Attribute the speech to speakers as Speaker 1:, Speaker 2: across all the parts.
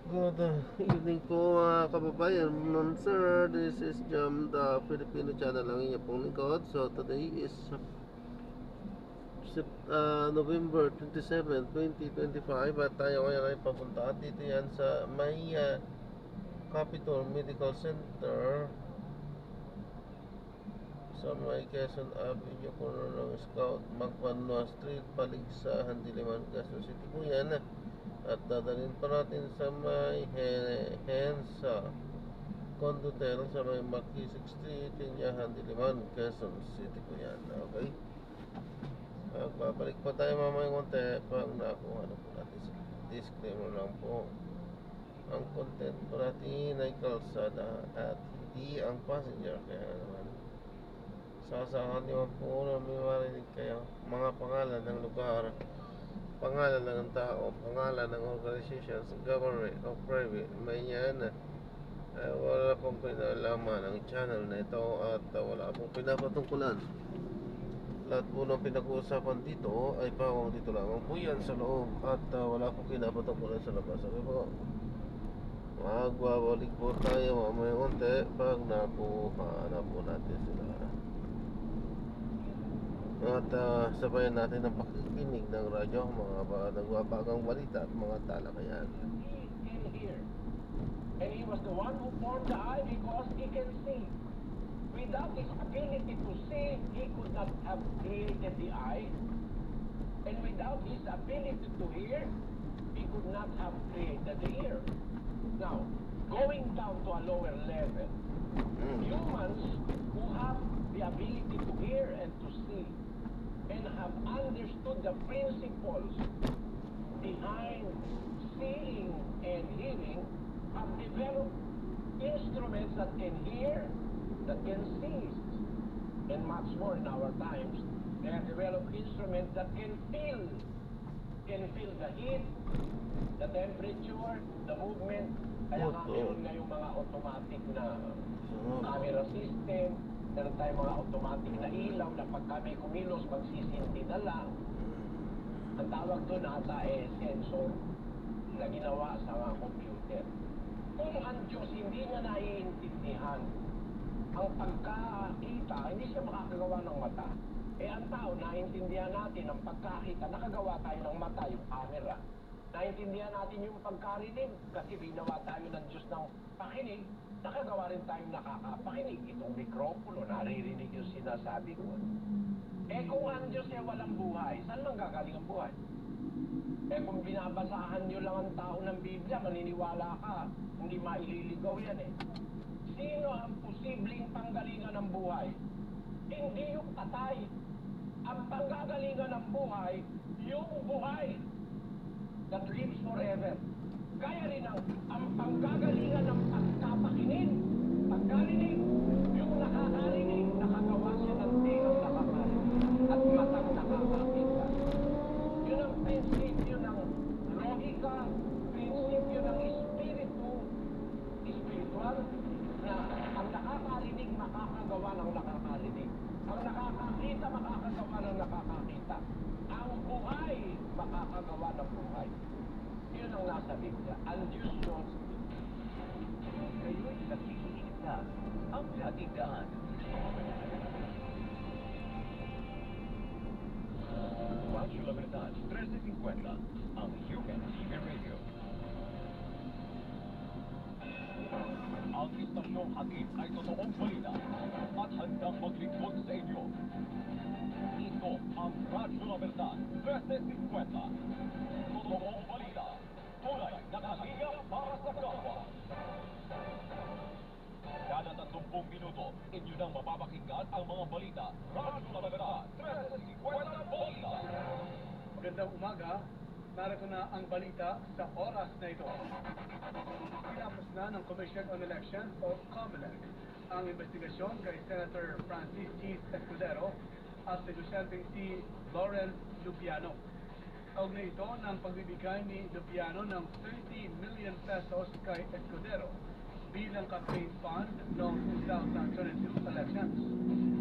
Speaker 1: Good evening po mga kababayan. Sir, this is Jam, the Filipino channel ang inyong pong lingkod. So today is November 27, 2025 at tayo ngayon ay papunta dito yan sa may Capitol Medical Center sa may Quezon Avenue, corner ng Scout Magbanwa Street, Paligsahan, Diliman, Quezon City po yan. At dadalhin pa natin sa may Hensa Condotel sa may Makisig Street, Tinyahan, Diliman, Quezon City po yan. Okay, magbabalik pa tayo mamaya konti pag nakuha na po natin sa disclaimer lang po. Ang content po natin ay kalsada at hindi ang passenger, kaya naman sasakan naman po na may marinig kayo mga pangalan ng lugar, pangalan ng tao, pangalan ng organizations, government o private, may yan. Wala pong pinalaman ang channel na ito at wala pong pinapatungkulan. Lahat po ng pinag-uusapan dito ay pawang dito lamang po yan sa loob at wala pong pinapatungkulan sa labas. Okay po, magbabalik po tayo mamaya konti pag nakuha na po natin sila. At sabayan natin ang pakikinig ng radyo, mga nagbabagang balita at mga talakayan.
Speaker 2: And he was the one who formed the eye because he can see. Without his ability to see, he could not have created the eye. And without his ability to hear, he could not have created the ear. Now, going down to a lower level, humans who have the ability to hear and to see and have understood the principles behind seeing and hearing have developed instruments that can hear, that can see, and much more in our times. They have developed instruments that can feel the heat, the temperature, the movement. Kaya nga meron ngayong mga automatic na camera system, meron tayong mga automatic na ilaw na pag kami kumilos, magsisinti na lang. Ang tawag doon ata sensor na ginawa sa mga computer. Kung ang Diyos hindi niya naiintindihan ang pagkakita, hindi siya makakagawa ng mata. Ang tao, naiintindihan natin ang pagkakita, nakagawa tayo ng mata, yung camera. Naiintindihan natin yung pagkarinig kasi ginawa tayo ng Diyos ng pakinig, nakagawa rin tayong nakakapakinig. Itong mikropono, naririnig yung sinasabi ko. Kung ang Diyos ay walang buhay, saan lang gagaling ang buhay? Kung binabasahan nyo lang ang tao ng Biblia, maniniwala ka, hindi maililigaw yan Sino ang posibleng panggalingan ng buhay? Hindi yung patay. Ang panggagalingan ng buhay, yung buhay that lives forever. Kaya rin ang panggagalingan ng pagkapakinig, pagkarinig, yung nakakarinig, nakagawa siya ng tingang nakakarinig at matang nakakakita. Yun ang prinsipyo ng logika, prinsipyo ng spiritual, na ang nakakarinig makakagawa ng nakakarinig. Ang nakakakita makakagawa ng nakakakita. Ang buhay makakagawa ng buhay. Yun ang nasa Biblia. Ang Diyos yun.
Speaker 3: Kayo'y nakikinig na ang laging daan. Radyo La Verdad, 1350, ang Human TV Radio. Ang istasyong hatid ay totoong balita at handang maglingkod sa inyo. Ito ang Radyo La Verdad, 1350. Totoong balita, tunay na kalinga para sa kapwa. Kada 30 minuto, inyo nang mapapakinggan ang mga balita. Radyo La Verdad, 1350 balita.
Speaker 4: Magandang umaga. Narito na ang balita sa oras na ito. Tinapos na ng Commission on Elections o COMELEC ang investigasyon kay Senator Francis G. Escudero at negosyanteng si Lawrence Lupiano. Kaugnay ito ng pagbibigay ni Lupiano ng 30 million pesos kay Escudero bilang campaign fund noong 2022 elections.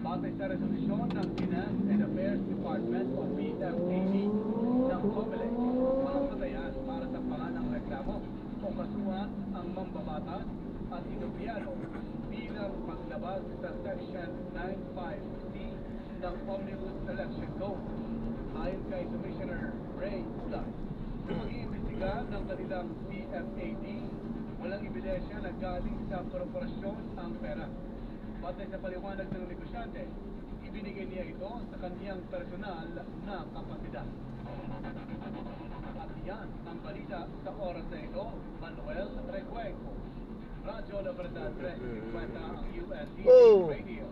Speaker 4: Batay sa resolusyon ng Finance and Affairs Department o BFAD ng COMELEC, walang batayan para sa panganang reklamo o kasuhan Finance ang mambabatas at inobyano bilang paglabas sa Section 95C ng Omnibus Election Code. Ayon kay Commissioner Ray Blas, sa pag-iimbestiga ng kanilang PFAD, walang ebidensya na galing sa korporasyon ang pera. Batay sa paliwanag ng negosyante, ibinigay niya ito sa kaniyang personal na kapasidad. At yan ang balita sa oras na ito, Manuel Recuenco. Radyo La Verdad 350 ang USDC
Speaker 1: Oh!
Speaker 4: Radio.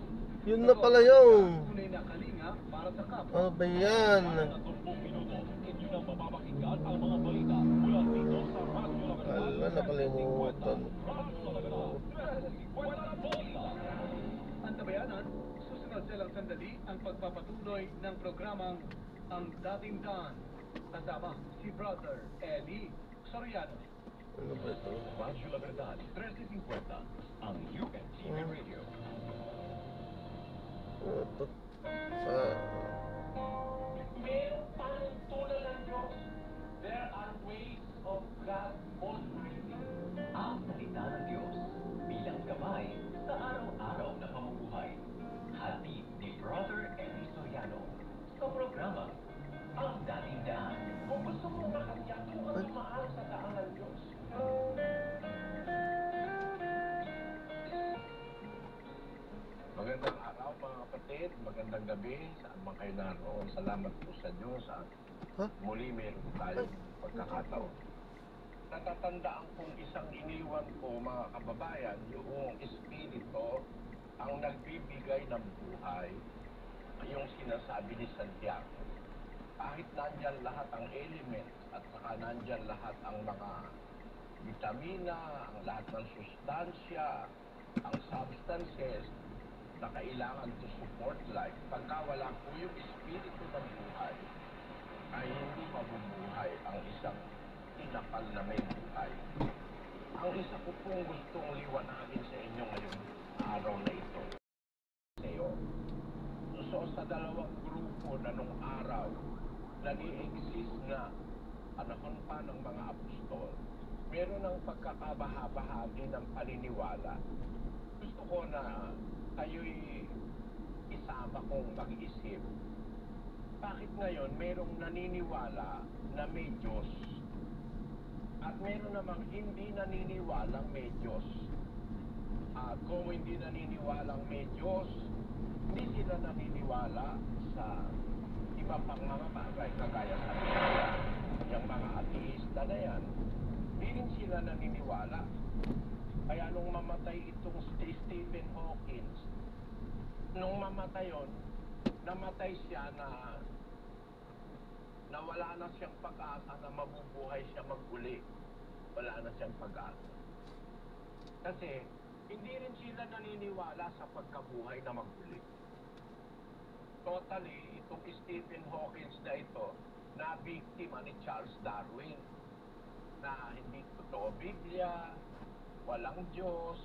Speaker 1: Yun na pala yun.
Speaker 4: Tunay na kalinga para sa kapwa.
Speaker 1: Ano ba yan?
Speaker 3: Sa 30 minuto, inyo nang mapapakinggan ang mga balita mula dito sa Radyo La Verdad.
Speaker 1: Ala, nakalimutan.
Speaker 3: Radyo La Verdad, 350 balita.
Speaker 4: Antabayanan, susunod silang sandali ang pagpapatuloy ng programang Ang Dating Daan. Kasama si Brother Eddie Soriano.
Speaker 1: Ano ba ito?
Speaker 3: Radyo La Verdad, 350 ang UNTV Radio.
Speaker 1: Ano ito?
Speaker 2: Meron tayong tulad ng Diyos. There are ways of God already.
Speaker 5: Ang salita ng Diyos bilang gabay sa araw-araw na pamumuhay. Hatid ni Brother Eddie Soriano sa programa Ang Dating Daan.
Speaker 2: Kung gusto mo makatiyak kung ano mahal sa daan ng Diyos.
Speaker 6: Magandang araw mga kapatid, magandang gabi, saan man kayo naroon. Salamat po sa Diyos at muli meron tayong pagkakataon. Natatandaan kong isang iniwan ko mga kababayan, yung espiritu ang nagbibigay ng buhay, yung sinasabi ni Santiago. Kahit nandyan lahat ang elements at saka nandyan lahat ang mga vitamina, ang lahat ng sustansya, ang substances na kailangan to support life. Pagka wala po yung espiritu ng buhay, ay hindi mabubuhay ang isang tinakal na may buhay. Ang isa ko pong gustong liwanagin sa inyo ngayong araw na ito. So sa dalawang grupo na nung araw, nag-i-exist na panahon pa ng mga apostol, meron ng pagkakabahabahagi ng paniniwala. Gusto ko na kayo'y isama kong mag-isip. Bakit ngayon merong naniniwala na may Diyos at meron namang hindi naniniwalang may Diyos? At kung hindi naniniwalang may Diyos, hindi sila naniniwala sa iba pang mga bagay kagaya sa Biblia. Yung mga ateista na yan, hindi rin sila naniniwala. Kaya nung mamatay itong Stephen Hawking, nung mamatay yun, namatay siya na wala na siyang pag-asa na mabubuhay siya mag-uli. Wala na siyang pag-asa. Kasi hindi rin sila naniniwala sa pagkabuhay na mag-uli. Totally, itong Stephen Hawking na ito, na biktima ni Charles Darwin, na hindi totoo Biblia, walang Diyos,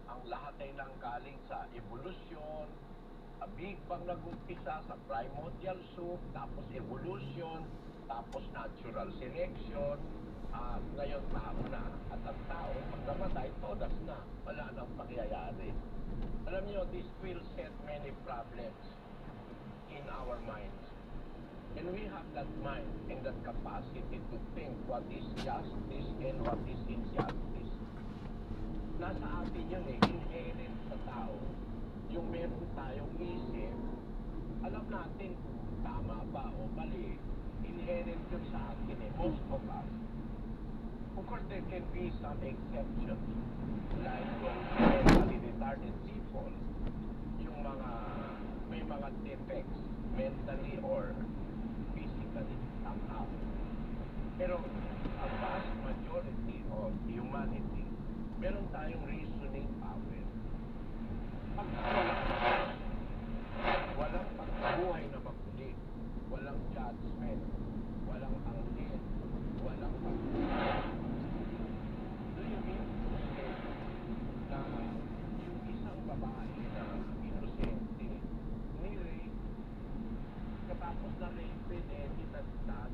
Speaker 6: ang lahat ay nanggaling sa evolusyon, a Big Bang nag-umpisa sa primordial soup, tapos evolution, tapos natural selection, at ngayon tao na. At ang tao, pag namatay, todas na. Wala nang pangyayari. Alam niyo, this will set many problems in our minds. And we have that mind and that capacity to think what is justice and what is injustice. Nasa atin yun inherent sa tao. Yung meron tayong isip, alam natin kung tama ba o mali, inherent yun sa atin most of us. Of course, there can be some exceptions, like yung mentally retarded people, yung mga, may mga defects, mentally or physically, somehow. Pero, a vast majority of humanity, meron tayong reasoning power. Pag walang pagbuhay na maguli, walang judgment, walang anghel, walang pagbuhay. Do you mean to say na yung isang babae na inosente, ni-rape, katapos na rape, tinagtad,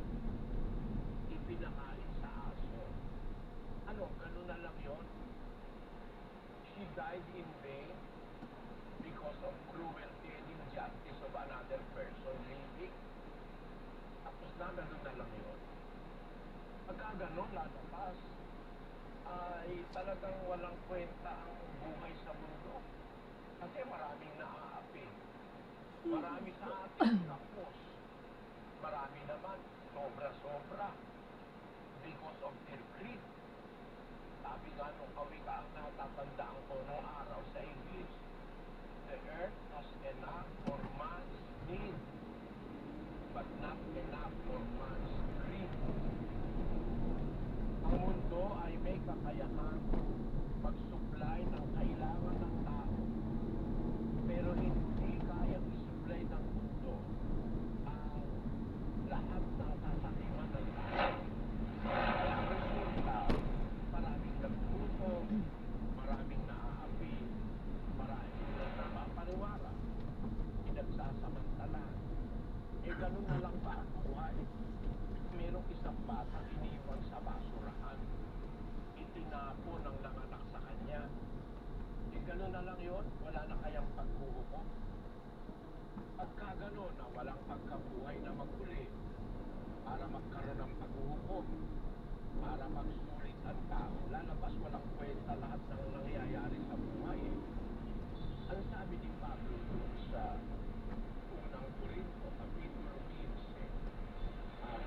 Speaker 6: ipinakain sa aso? Ano, ganun she died in vain because of cruelty and injustice of another person living. Tapos na, ganun na lang yun. Pagka ganun, lalabas, ay talagang walang kwenta ang buhay sa mundo. Kasi maraming naaapi. Marami sa atin tapos. Marami naman, sobra-sobra. Because of their greed. Sabi nga nung kawikaan na tatandaan ko nung araw sa English, the earth has enough for man's need, but not enough for man's greed. Ang mundo ay may kakayahan mag-supply ng kailangan ng tao, pero hindi kayang i-supply ng mundo ang lahat ng kasakiman ng tao. Kaya ang resulta, maraming nagpuso, maraming naaapi, maraming napapaniwala, pinagsasamantala. Ganun na lang ba ang buhay? Merong isang bata iniwan sa basurahan. Itinapon ang nanganak sa kanya. Ganun na lang yun, wala na kayang paghuhukom. Pagka ganun na walang pagkabuhay na maguli, para magkaroon ng paghuhukom, para magsulit ang tao, lalabas walang kwenta lahat ng nangyayari sa buhay. Ang sabi ni Pablo sa unang Korinto, Kapitulo 15, ang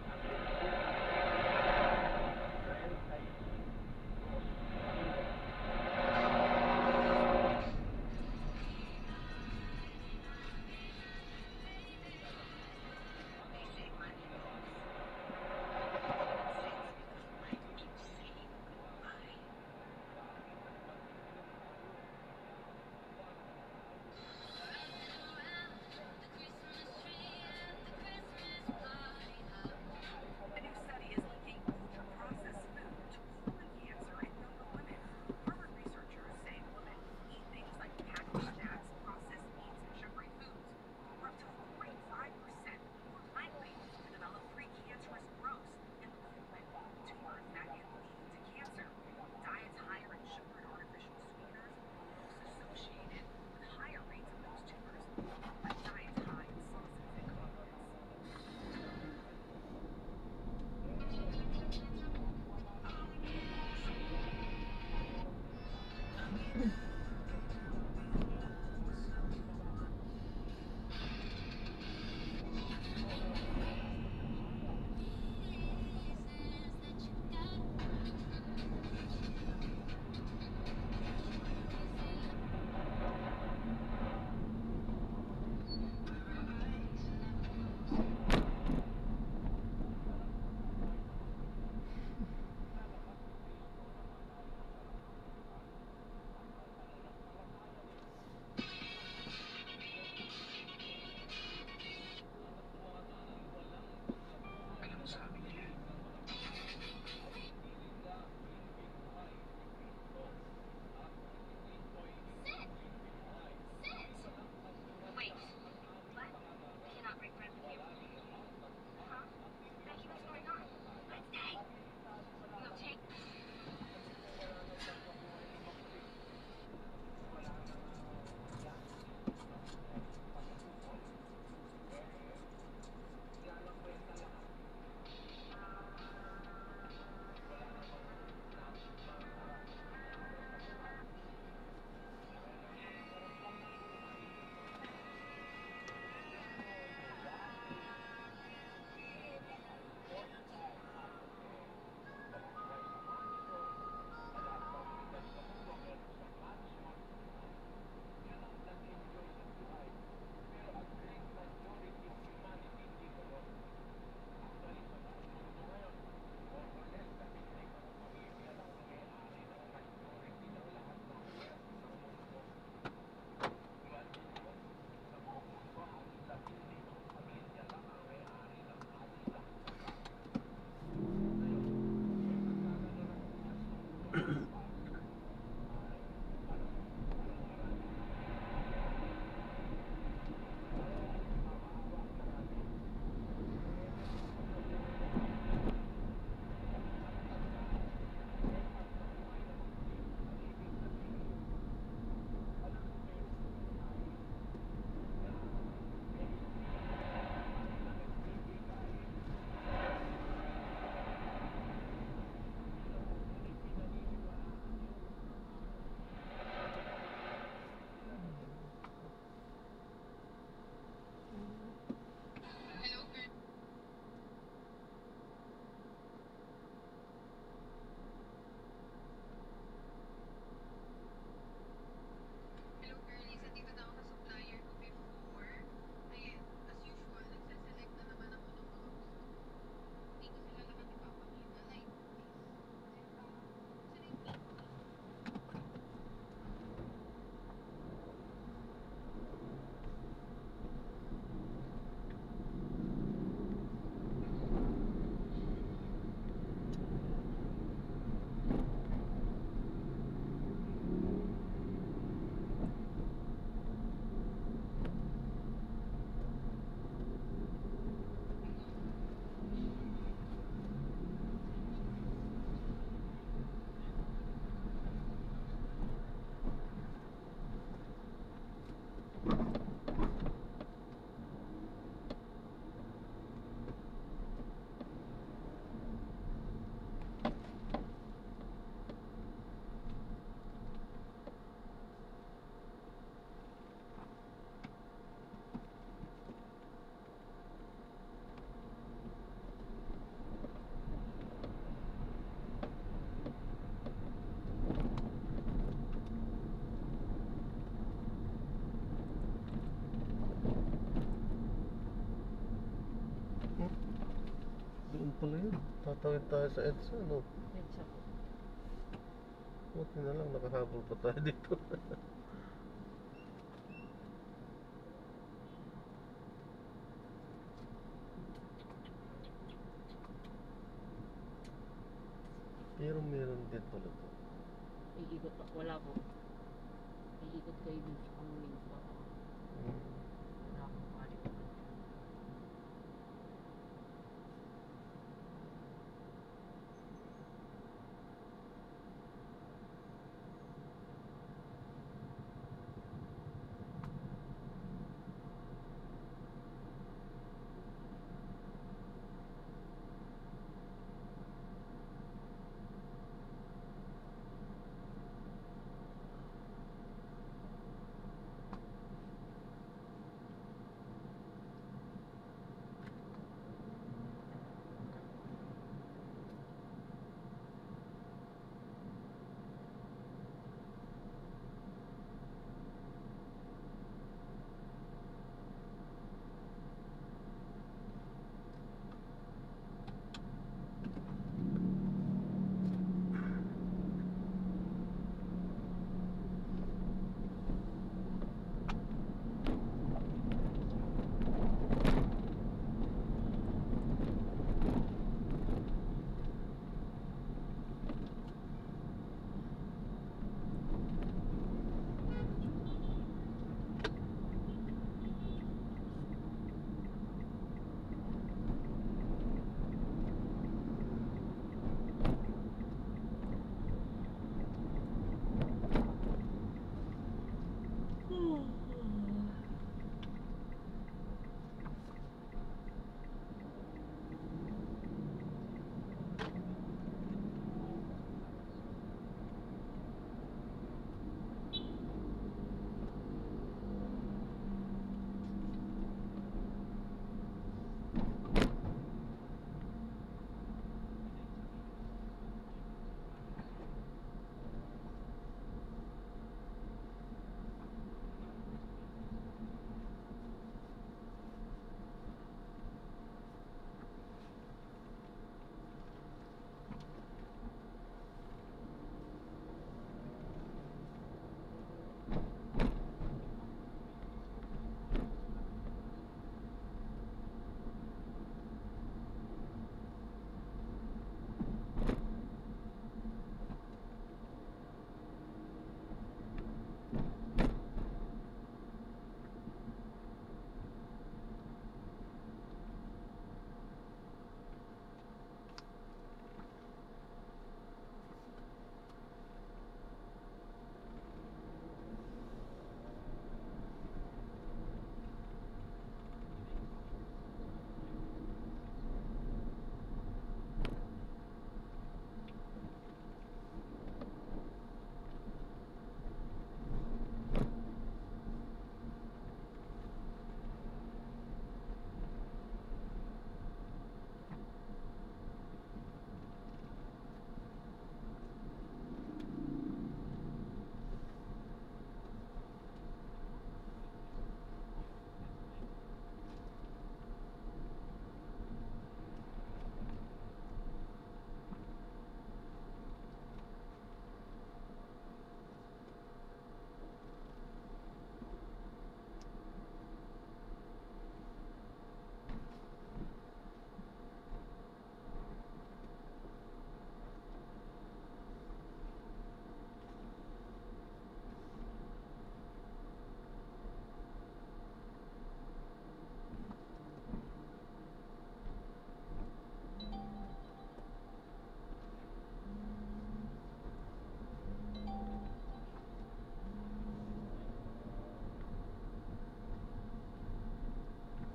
Speaker 1: Tatawid tayo sa EDSA, no?
Speaker 7: Medyo po.
Speaker 1: Buti na lang, nakahabol pa tayo dito. Pero meron din pala to.
Speaker 7: Iikot pa. Wala po. Iikot kayo dun sa kamuning po. Wala akong kalimutan.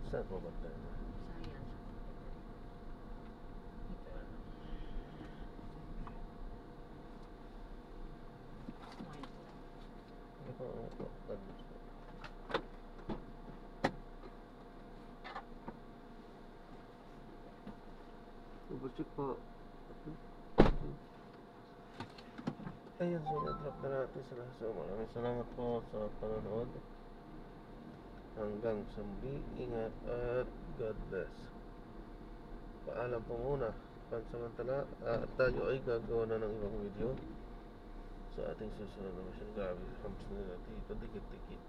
Speaker 1: Saan po ba tayo?
Speaker 7: Sayang. Ito ano. Kumain po.
Speaker 1: Oo po. Double check po. Ayan, so na-drop na natin sila. So maraming salamat po sa panonood. Hanggang sa muli, ingat at God bless. Paalam po muna. pansamantala. At tayo ay gagawa na ng ibang video sa ating susunod na mission. Grabe, hams na nila dito, dikit-dikit.